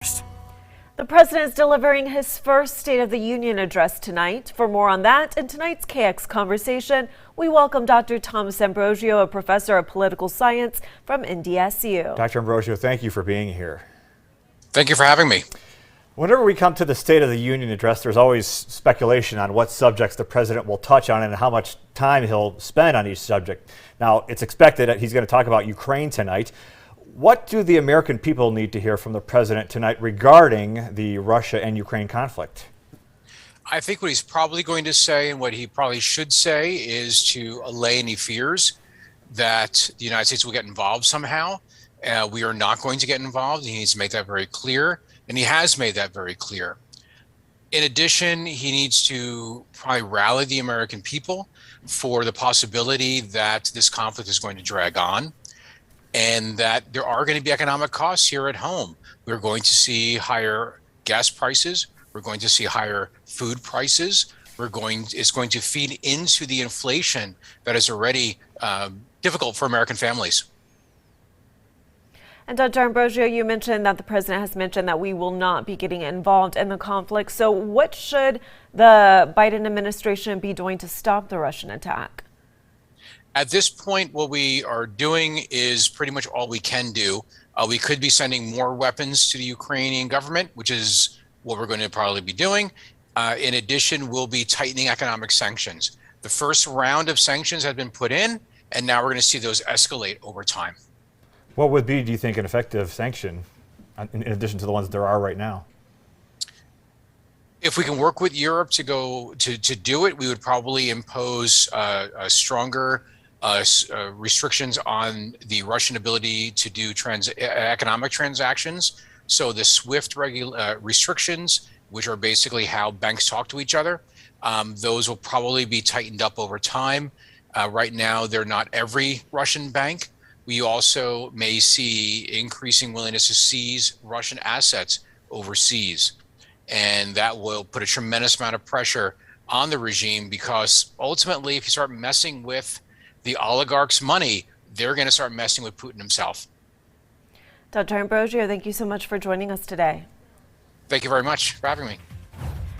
The president is delivering his first State of the Union address tonight. For more on that, in tonight's KX Conversation, we welcome Dr. Thomas Ambrosio, a professor of political science from NDSU. Dr. Ambrosio, thank you for being here. Thank you for having me. Whenever we come to the State of the Union address, there's always speculation on what subjects the president will touch on and how much time he'll spend on each subject. Now, it's expected that he's going to talk about Ukraine tonight. What do the American people need to hear from the president tonight regarding the Russia and Ukraine conflict? I think what he's probably going to say and what he probably should say is to allay any fears that the United States will get involved somehow. We are not going to get involved. He needs to make that very clear, and he has made that very clear. In addition, he needs to probably rally the American people for the possibility that this conflict is going to drag on, and that there are going to be economic costs here at home. We're going to see higher gas prices. We're going to see higher food prices. It's going to feed into the inflation that is already difficult for American families. And Dr. Ambrosio, you mentioned that the president has mentioned that we will not be getting involved in the conflict. So what should the Biden administration be doing to stop the Russian attack? At this point, what we are doing is pretty much all we can do. We could be sending more weapons to the Ukrainian government, which is what we're going to probably be doing. In addition, we'll be tightening economic sanctions. The first round of sanctions have been put in, and now we're going to see those escalate over time. What would be, do you think, an effective sanction in addition to the ones there are right now? If we can work with Europe to do it, we would probably impose stronger restrictions on the Russian ability to do economic transactions. So the SWIFT restrictions, which are basically how banks talk to each other, those will probably be tightened up over time. Right now, they're not every Russian bank. We also may see increasing willingness to seize Russian assets overseas. And that will put a tremendous amount of pressure on the regime, because ultimately, if you start messing with the oligarchs' money, they're going to start messing with Putin himself. Dr. Ambrosio, thank you so much for joining us today. Thank you very much for having me.